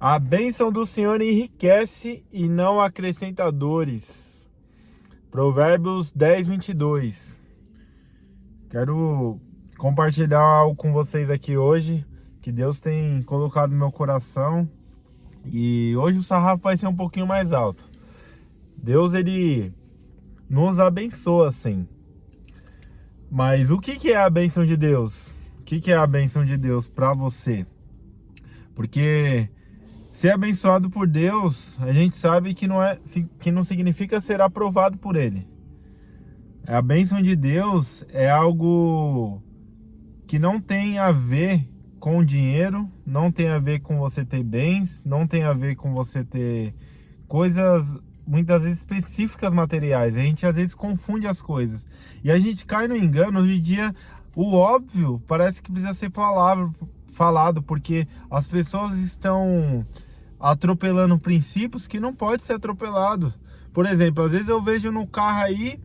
A bênção do Senhor enriquece e não acrescenta dores. Provérbios 10, 22. Quero compartilhar algo com vocês aqui hoje, que Deus tem colocado no meu coração. E hoje o sarrafo vai ser um pouquinho mais alto. Deus, ele nos abençoa, sim. Mas o que é a bênção de Deus? O que é a bênção de Deus para você? Porque ser abençoado por Deus, a gente sabe que não significa ser aprovado por Ele. A bênção de Deus é algo que não tem a ver com dinheiro, não tem a ver com você ter bens, não tem a ver com você ter coisas muitas vezes específicas materiais. A gente às vezes confunde as coisas e a gente cai no engano. Hoje em dia o óbvio parece que precisa ser falado, porque as pessoas estão atropelando princípios que não pode ser atropelado. Por exemplo, às vezes eu vejo no carro aí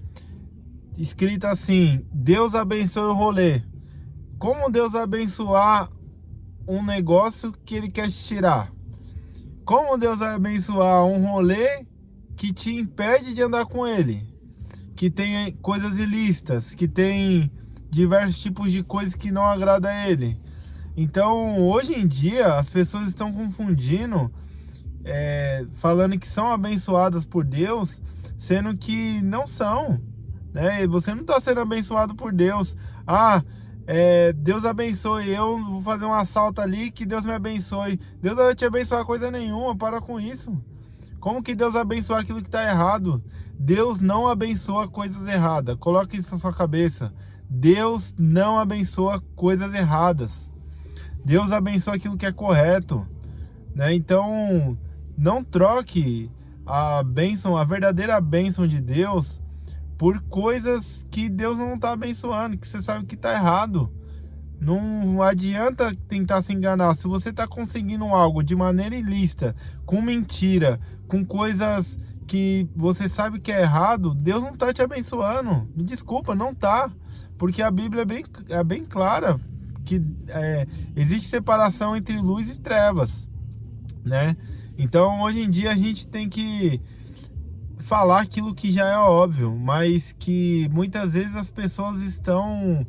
escrito assim: Deus abençoe o rolê. Como Deus vai abençoar um negócio que Ele quer te tirar? Como Deus vai abençoar um rolê que te impede de andar com Ele? Que tem coisas ilícitas, que tem diversos tipos de coisas que não agradam a Ele. Então, hoje em dia, as pessoas estão confundindo, falando que são abençoadas por Deus, sendo que não são, né? Você não está sendo abençoado por Deus. Deus abençoe, eu vou fazer um assalto ali, que Deus me abençoe. Deus não vai te abençoar coisa nenhuma, para com isso. Como que Deus abençoa aquilo que está errado? Deus não abençoa coisas erradas. Coloque isso na sua cabeça. Deus não abençoa coisas erradas. Deus abençoa aquilo que é correto, né? Então, não troque a bênção, a verdadeira bênção de Deus, por coisas que Deus não está abençoando, que você sabe que está errado. Não adianta tentar se enganar. Se você está conseguindo algo de maneira ilícita, com mentira, com coisas que você sabe que é errado, Deus não está te abençoando. Me desculpa, não está. Porque a Bíblia é bem clara que existe separação entre luz e trevas, né? Então, hoje em dia a gente tem que falar aquilo que já é óbvio, mas que muitas vezes as pessoas estão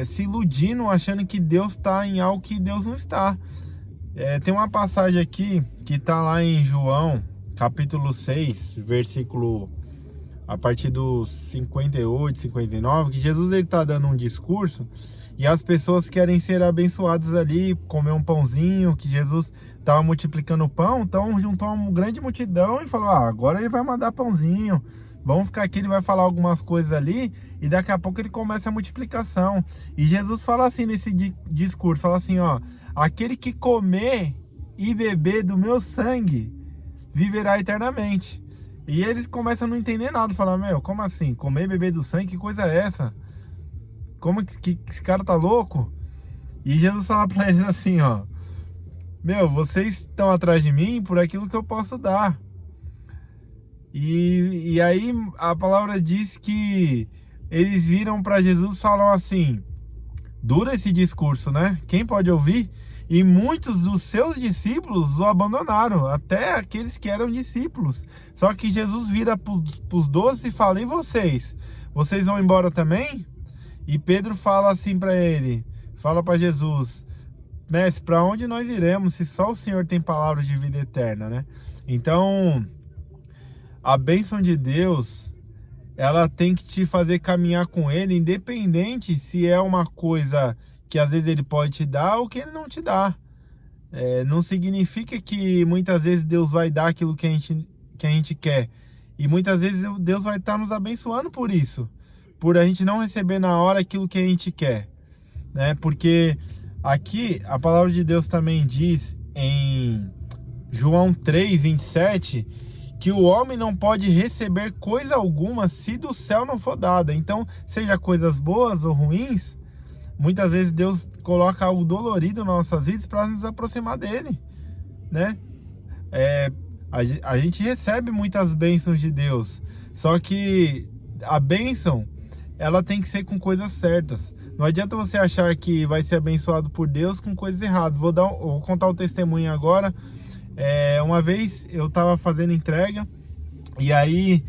se iludindo, achando que Deus está em algo que Deus não está. Tem uma passagem aqui que está lá em João, capítulo 6, versículo a partir do 58, 59, que Jesus está dando um discurso e as pessoas querem ser abençoadas ali, comer um pãozinho, que Jesus estava multiplicando o pão. Então juntou uma grande multidão e falou: agora ele vai mandar pãozinho, vamos ficar aqui, ele vai falar algumas coisas ali e daqui a pouco ele começa a multiplicação. E Jesus fala assim nesse discurso, fala assim: aquele que comer e beber do meu sangue viverá eternamente. E eles começam a não entender nada, falar: como assim? Comer e beber do sangue? Que coisa é essa? Como que esse cara tá louco? E Jesus fala pra eles assim: vocês estão atrás de mim por aquilo que eu posso dar. E aí a palavra diz que eles viram para Jesus e falam assim: duro esse discurso, né? Quem pode ouvir? E muitos dos seus discípulos o abandonaram, até aqueles que eram discípulos. Só que Jesus vira para os 12 e fala: e vocês? Vocês vão embora também? E Pedro fala assim para ele, fala para Jesus: mestre, para onde nós iremos se só o Senhor tem palavras de vida eterna, né? Então, a bênção de Deus, ela tem que te fazer caminhar com Ele, independente se é uma coisa que às vezes Ele pode te dar ou que Ele não te dá. Não significa que muitas vezes Deus vai dar aquilo que a gente quer. E muitas vezes Deus vai estar nos abençoando por isso, por a gente não receber na hora aquilo que a gente quer, né? Porque aqui a palavra de Deus também diz em João 3, 27, que o homem não pode receber coisa alguma se do céu não for dada. Então, seja coisas boas ou ruins, muitas vezes Deus coloca algo dolorido nas nossas vidas para nos aproximar dele, né? A gente recebe muitas bênçãos de Deus, só que a bênção, ela tem que ser com coisas certas. Não adianta você achar que vai ser abençoado por Deus com coisas erradas. Vou contar o testemunho agora. Uma vez eu tava fazendo entrega e aí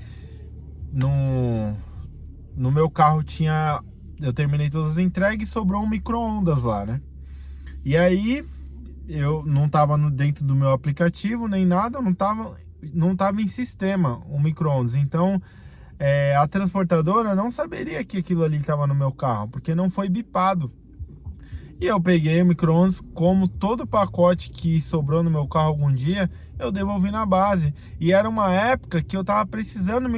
no meu carro eu terminei todas as entregas e sobrou um micro-ondas lá, né? E aí eu não tava dentro do meu aplicativo nem nada, não tava em sistema o micro-ondas. Então a transportadora não saberia que aquilo ali estava no meu carro, porque não foi bipado. E eu peguei o micro-ondas, como todo pacote que sobrou no meu carro algum dia, eu devolvi na base. E era uma época que eu tava precisando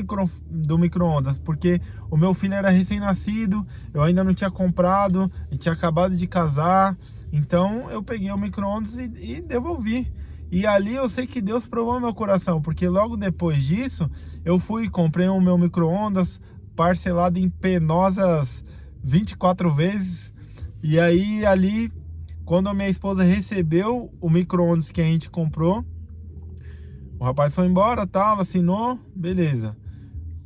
do micro-ondas, porque o meu filho era recém-nascido, eu ainda não tinha comprado, eu tinha acabado de casar. Então eu peguei o micro-ondas e devolvi. E ali eu sei que Deus provou meu coração, porque logo depois disso eu fui e comprei o meu micro-ondas parcelado em penosas 24 vezes. E aí ali, quando a minha esposa recebeu o micro-ondas que a gente comprou, o rapaz foi embora, tal, assinou, beleza.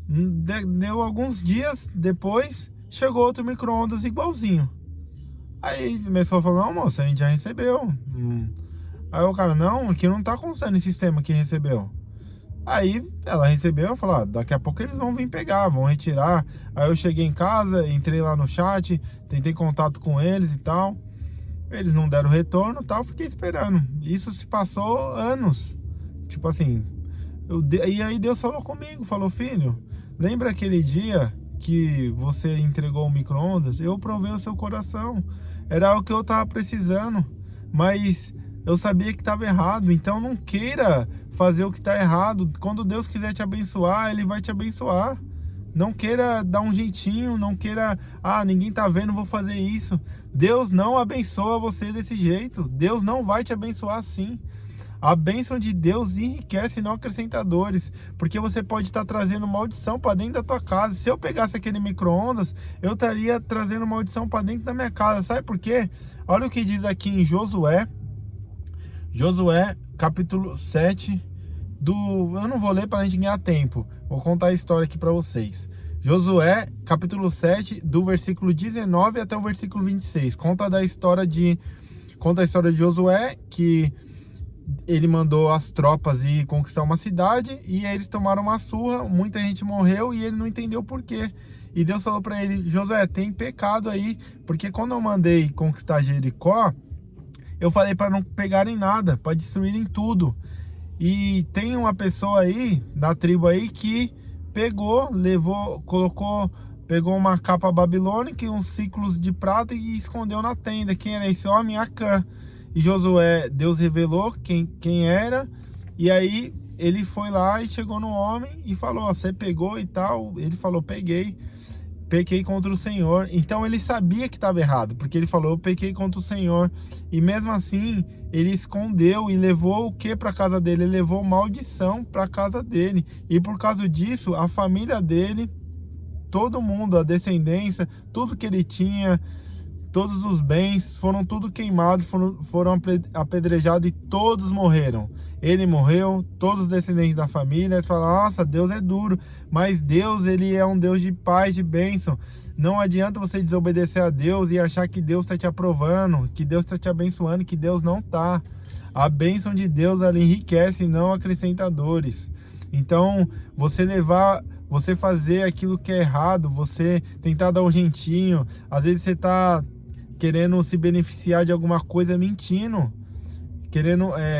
Deu alguns dias depois, chegou outro micro-ondas igualzinho. Aí minha esposa falou: não, moça, a gente já recebeu. Aí o cara: não, aqui não tá constando esse sistema que recebeu. Aí ela recebeu e falou: ah, daqui a pouco eles vão vir pegar, vão retirar. Aí eu cheguei em casa, entrei lá no chat, tentei contato com eles e tal. Eles não deram retorno e tal, fiquei esperando. Isso se passou anos. Tipo assim, e aí Deus falou comigo, falou: filho, lembra aquele dia que você entregou o micro-ondas? Eu provei o seu coração. Era o que eu tava precisando, mas eu sabia que estava errado. Então não queira fazer o que está errado. Quando Deus quiser te abençoar, Ele vai te abençoar. Não queira dar um jeitinho, não queira: ah, ninguém tá vendo, vou fazer isso. Deus não abençoa você desse jeito. Deus não vai te abençoar assim. A bênção de Deus enriquece e não acrescenta dores, porque você pode estar trazendo maldição para dentro da tua casa. Se eu pegasse aquele micro-ondas, eu estaria trazendo maldição para dentro da minha casa. Sabe por quê? Olha o que diz aqui em Josué capítulo 7 eu não vou ler para a gente ganhar tempo, vou contar a história aqui para vocês. Josué capítulo 7, do versículo 19 até o versículo 26, conta a história de Josué, que ele mandou as tropas ir conquistar uma cidade, e aí eles tomaram uma surra, muita gente morreu e ele não entendeu por quê. E Deus falou para ele: Josué, tem pecado aí, porque quando eu mandei conquistar Jericó, eu falei para não pegarem nada, para destruírem tudo. E tem uma pessoa aí, da tribo aí, que pegou uma capa babilônica e uns ciclos de prata e escondeu na tenda. Quem era esse homem? Acã. E Josué, Deus revelou quem era, e aí ele foi lá e chegou no homem e falou: você pegou e tal? Ele falou: pequei contra o Senhor. Então ele sabia que estava errado, porque ele falou: eu pequei contra o Senhor. E mesmo assim ele escondeu e levou o que para casa dele? Ele levou maldição para casa dele, e por causa disso a família dele, todo mundo, a descendência, tudo que ele tinha, todos os bens, foram tudo queimados, foram apedrejados e todos morreram. Ele morreu, todos os descendentes da família. Eles falam: nossa, Deus é duro. Mas Deus, Ele é um Deus de paz, de bênção. Não adianta você desobedecer a Deus e achar que Deus está te aprovando, que Deus está te abençoando, que Deus não está. A bênção de Deus, ela enriquece e não acrescenta dores. Então, você fazer aquilo que é errado, você tentar dar um jeitinho, às vezes você está querendo se beneficiar de alguma coisa mentindo,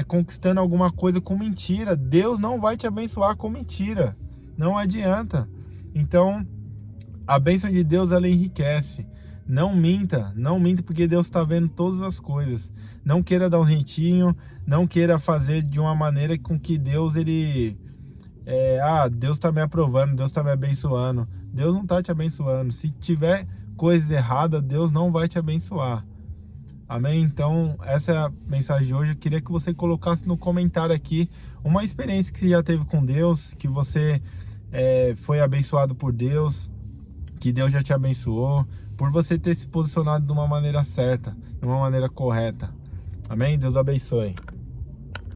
conquistando alguma coisa com mentira. Deus não vai te abençoar com mentira, não adianta. Então a bênção de Deus, ela enriquece. Não minta, porque Deus está vendo todas as coisas. Não queira dar um jeitinho, não queira fazer de uma maneira com que Deus, Deus está me aprovando, Deus está me abençoando. Deus não está te abençoando. Se tiver coisas erradas, Deus não vai te abençoar. Amém? Então essa é a mensagem de hoje. Eu queria que você colocasse no comentário aqui uma experiência que você já teve com Deus, que você foi abençoado por Deus, que Deus já te abençoou, por você ter se posicionado de uma maneira certa, de uma maneira correta. Amém? Deus abençoe.